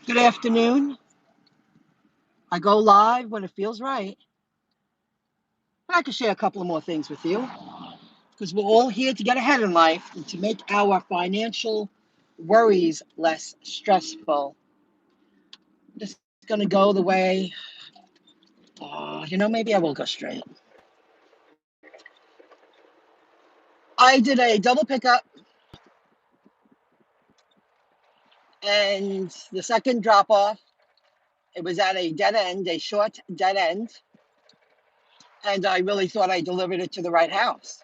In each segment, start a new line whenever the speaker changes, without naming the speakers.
Good afternoon. I go live when it feels right. But I can share a couple of more things with you because we're all here to get ahead in life and to make our financial worries less stressful. Just going to go the way, maybe I will go straight. I did a double pickup and the second drop off, it was at a dead end, a short dead end. And I really thought I delivered it to the right house.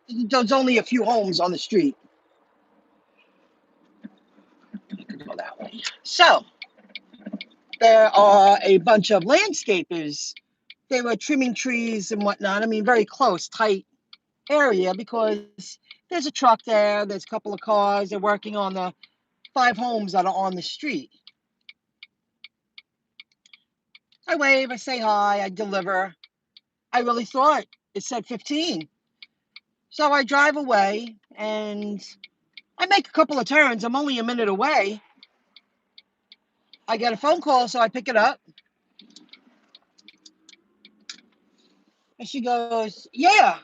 There's only a few homes on the street. I could go that way. So there are a bunch of landscapers. They were trimming trees and whatnot. I mean, very close, tight area because there's a truck there. There's a couple of cars. They're working on the 5 homes that are on the street. I wave, I say hi, I deliver. I really thought it said 15. So I drive away and I make a couple of turns. I'm only a minute away. I get a phone call, so I pick it up. And she goes, "Yeah,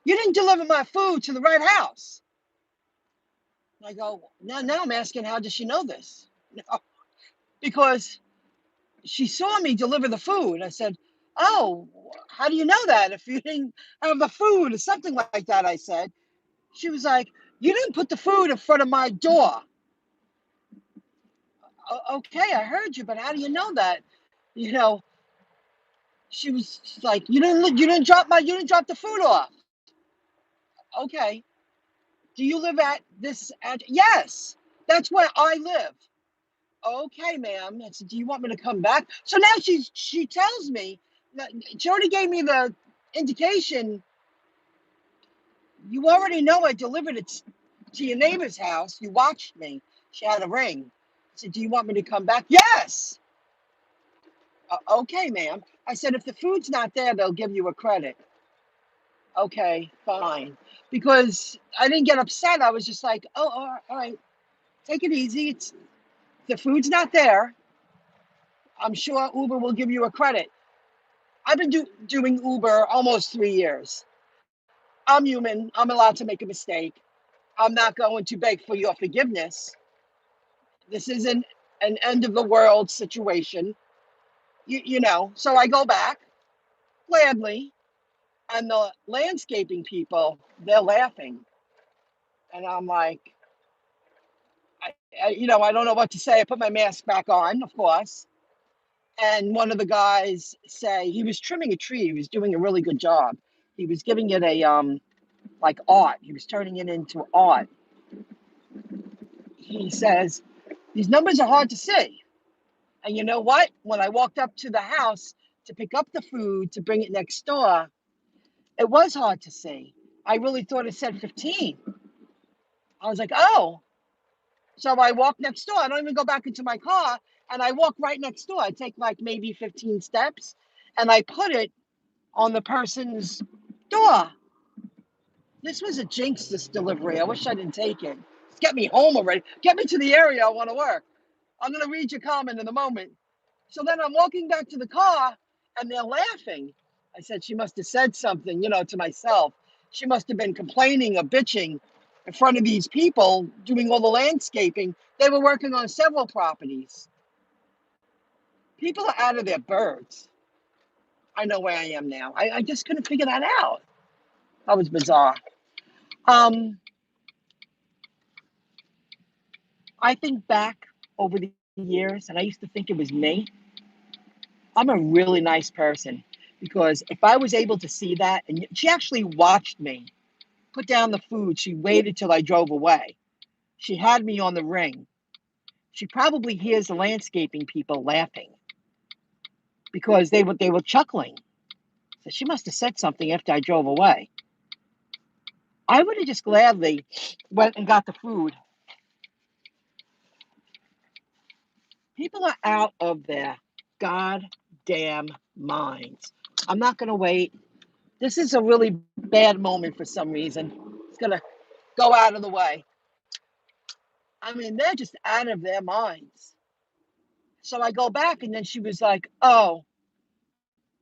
you didn't deliver my food to the right house." I go, "No, I'm asking, how does she know this?" No, because she saw me deliver the food. I said, "Oh, how do you know that if you didn't have the food?" Or something like that, I said. She was like, "You didn't put the food in front of my door." Okay, I heard you, but how do you know that? You know, she was like, you didn't drop the food off." Okay. Do you live at this address? Yes, that's where I live. Okay, ma'am. I said, "Do you want me to come back?" So now she tells me that she already gave me the indication. You already know I delivered it to your neighbor's house. You watched me. She had a ring. I said, "Do you want me to come back?" Yes. Okay, ma'am. I said, "If the food's not there, they'll give you a credit." Okay, fine. Because I didn't get upset. I was just like, "Oh, all right. Take it easy. The food's not there. I'm sure Uber will give you a credit." I've been doing Uber almost 3 years. I'm human. I'm allowed to make a mistake. I'm not going to beg for your forgiveness. This isn't an end of the world situation, So I go back gladly, and the landscaping people, they're laughing, and I'm like, I don't know what to say. I put my mask back on, of course, and one of the guys he was trimming a tree. He was doing a really good job. He was giving it a like art. He was turning it into art. He says, "These numbers are hard to see." And you know what? When I walked up to the house to pick up the food to bring it next door, it was hard to see. I really thought it said 15. I was like, "Oh." So I walk next door. I don't even go back into my car. And I walk right next door. I take like maybe 15 steps and I put it on the person's door. This was a jinx, this delivery. I wish I didn't take it. Get me home already. Get me to the area I want to work. I'm going to read your comment in a moment. So then I'm walking back to the car and they're laughing. I said, she must have said something, to myself. She must have been complaining or bitching in front of these people doing all the landscaping. They were working on several properties. People are out of their birds. I know where I am now. I just couldn't figure that out. That was bizarre. Um, I think back over the years, and I used to think it was me. I'm a really nice person because if I was able to see that, and she actually watched me put down the food, she waited till I drove away. She had me on the ring. She probably hears the landscaping people laughing because they were chuckling. So she must have said something after I drove away. I would have just gladly went and got the food. People are out of their goddamn minds. I'm not going to wait. This is a really bad moment for some reason. It's going to go out of the way. I mean, they're just out of their minds. So I go back, and then she was like, oh,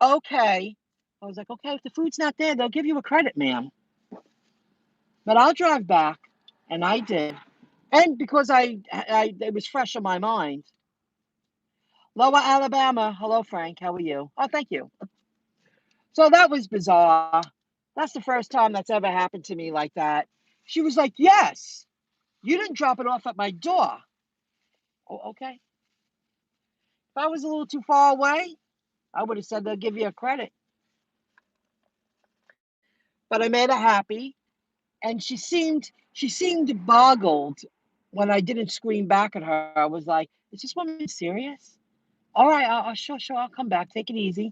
okay. I was like, okay, if the food's not there, they'll give you a credit, ma'am. But I'll drive back. And I did. And because it was fresh on my mind. Lower Alabama. Hello, Frank. How are you? Oh, thank you. So that was bizarre. That's the first time that's ever happened to me like that. She was like, yes, you didn't drop it off at my door. Oh, okay. If I was a little too far away, I would have said they'll give you a credit. But I made her happy, and she seemed boggled when I didn't scream back at her. I was like, is this woman serious? All right, sure, I'll come back. Take it easy.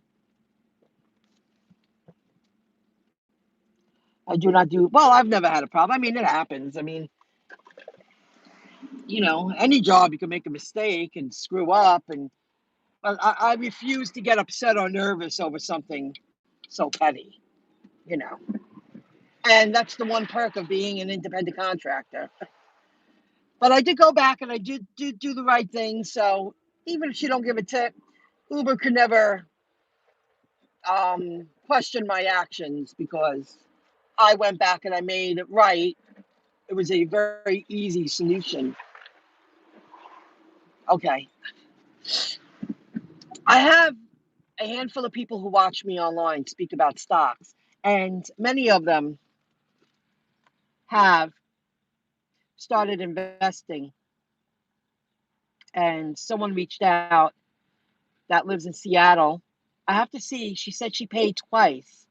I do not do well. I've never had a problem. I mean, it happens. I mean, any job you can make a mistake and screw up, and but I refuse to get upset or nervous over something so petty, you know. And that's the one perk of being an independent contractor. But I did go back, and I did do the right thing. So even if she don't give a tip, Uber could never question my actions because I went back and I made it right. It was a very easy solution. Okay. I have a handful of people who watch me online speak about stocks, and many of them have started investing. And someone reached out that lives in Seattle. I have to see, she said she paid twice.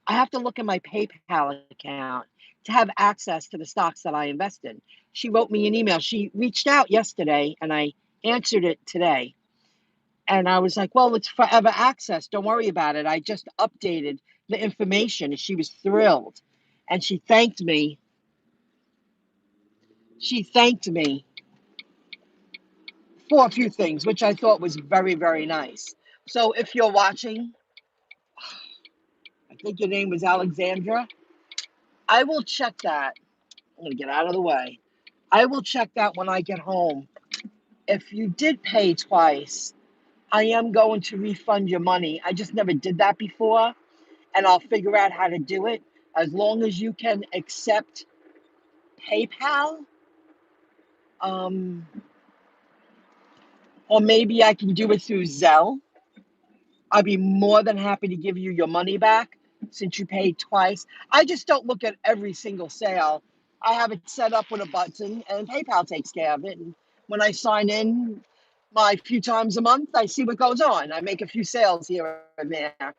I have to look at my PayPal account to have access to the stocks that I invest in. She wrote me an email. She reached out yesterday, and I answered it today. And I was like, well, it's forever access. Don't worry about it. I just updated the information. And she was thrilled. And she thanked me. She thanked me for a few things, which I thought was very, very nice. So if you're watching, I think your name was Alexandra. I will check that. I'm going to get out of the way. I will check that when I get home. If you did pay twice, I am going to refund your money. I just never did that before, and I'll figure out how to do it. As long as you can accept PayPal, um, or maybe I can do it through Zelle. I'd be more than happy to give you your money back since you paid twice. I just don't look at every single sale. I have it set up with a button, and PayPal takes care of it. And when I sign in my few times a month, I see what goes on. I make a few sales here and there.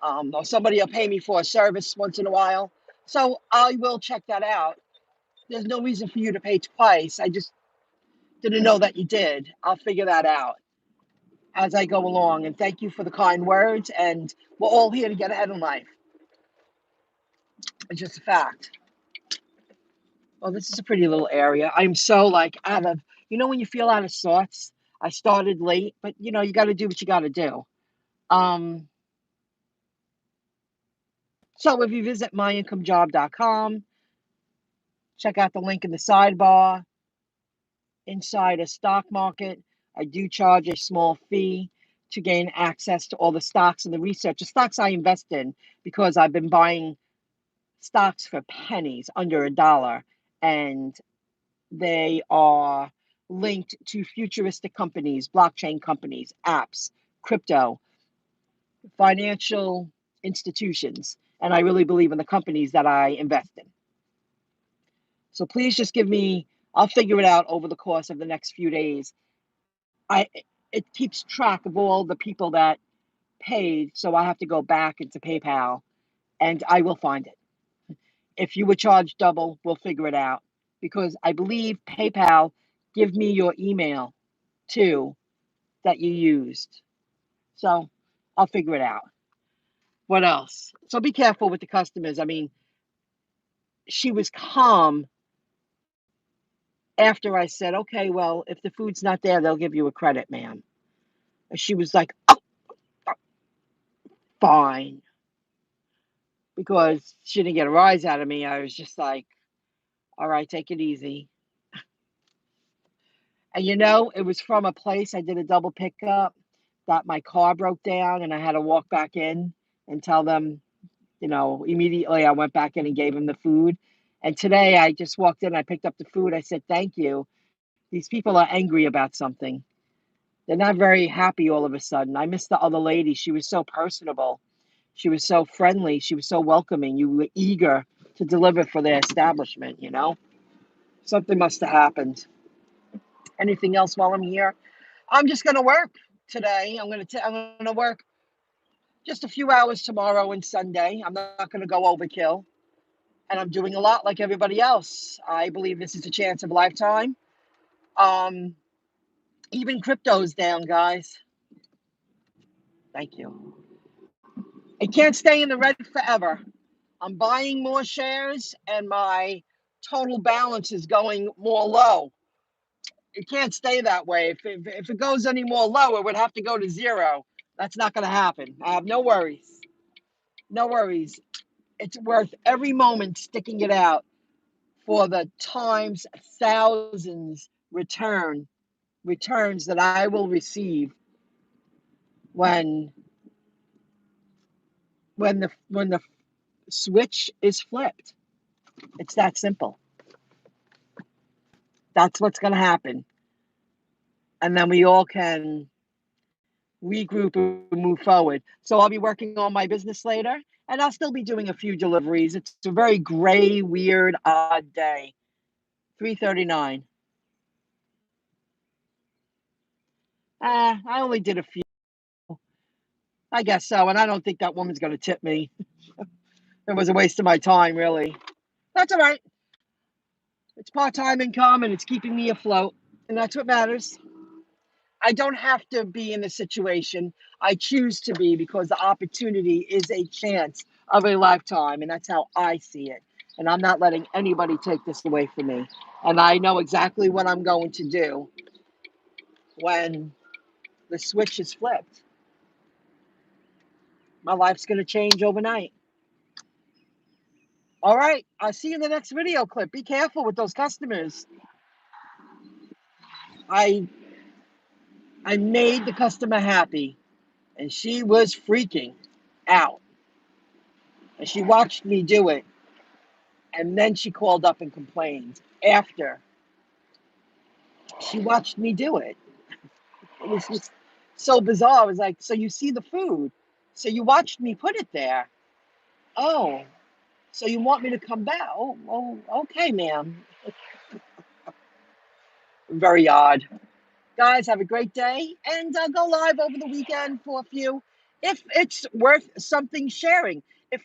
Or somebody will pay me for a service once in a while. So I will check that out. There's no reason for you to pay twice. I just didn't know that you did. I'll figure that out as I go along. And thank you for the kind words. And we're all here to get ahead in life. It's just a fact. Well, this is a pretty little area. I'm so like out of, when you feel out of sorts. I started late, but you got to do what you got to do. Um, so if you visit MyIncomeJob.com, check out the link in the sidebar. Inside a stock market, I do charge a small fee to gain access to all the stocks and the research. The stocks I invest in, because I've been buying stocks for pennies, under $1, and they are linked to futuristic companies, blockchain companies, apps, crypto, financial institutions, and I really believe in the companies that I invest in. So please just I'll figure it out over the course of the next few days. It keeps track of all the people that paid, so I have to go back into PayPal, and I will find it. If you were charged double, we'll figure it out, because I believe PayPal give me your email too that you used. So I'll figure it out. What else? So be careful with the customers. I mean, she was calm after I said, okay, well, if the food's not there, they'll give you a credit, ma'am. And she was like, oh, fine. Because she didn't get a rise out of me. I was just like, all right, take it easy. And you know, it was from a place I did a double pickup that my car broke down and I had to walk back in and tell them, you know, immediately I went back in and gave them the food. And today I just walked in, I picked up the food. I said, thank you. These people are angry about something. They're not very happy all of a sudden. I miss the other lady. She was so personable. She was so friendly. She was so welcoming. You were eager to deliver for their establishment, you know? Something must have happened. Anything else while I'm here? I'm just going to work today. I'm going to work just a few hours tomorrow and Sunday. I'm not going to go overkill. And I'm doing a lot like everybody else. I believe this is a chance of a lifetime. Um, Even crypto's down, guys. Thank you. It can't stay in the red forever. I'm buying more shares and my total balance is going more low. It can't stay that way. If it goes any more low, it would have to go to zero. That's not going to happen. I have no worries. No worries. It's worth every moment sticking it out for the times thousands returns that I will receive when the switch is flipped. It's that simple. That's what's going to happen. And then we all can regroup and move forward. So I'll be working on my business later and I'll still be doing a few deliveries. It's a very gray, weird, odd day. 3:39. I only did a few. I guess so. And I don't think that woman's going to tip me. It was a waste of my time, really. That's all right. It's part-time income and it's keeping me afloat. And that's what matters. I don't have to be in a situation. I choose to be because the opportunity is a chance of a lifetime. And that's how I see it. And I'm not letting anybody take this away from me. And I know exactly what I'm going to do when the switch is flipped. My life's going to change overnight. All right. I'll see you in the next video clip. Be careful with those customers. I made the customer happy and she was freaking out. And she watched me do it. And then she called up and complained after she watched me do it. It was just so bizarre. I was like, so you see the food. So you watched me put it there. Oh, so you want me to come back? Oh, okay, ma'am. Very odd. Guys, have a great day. And go live over the weekend for a few. If it's worth something sharing. If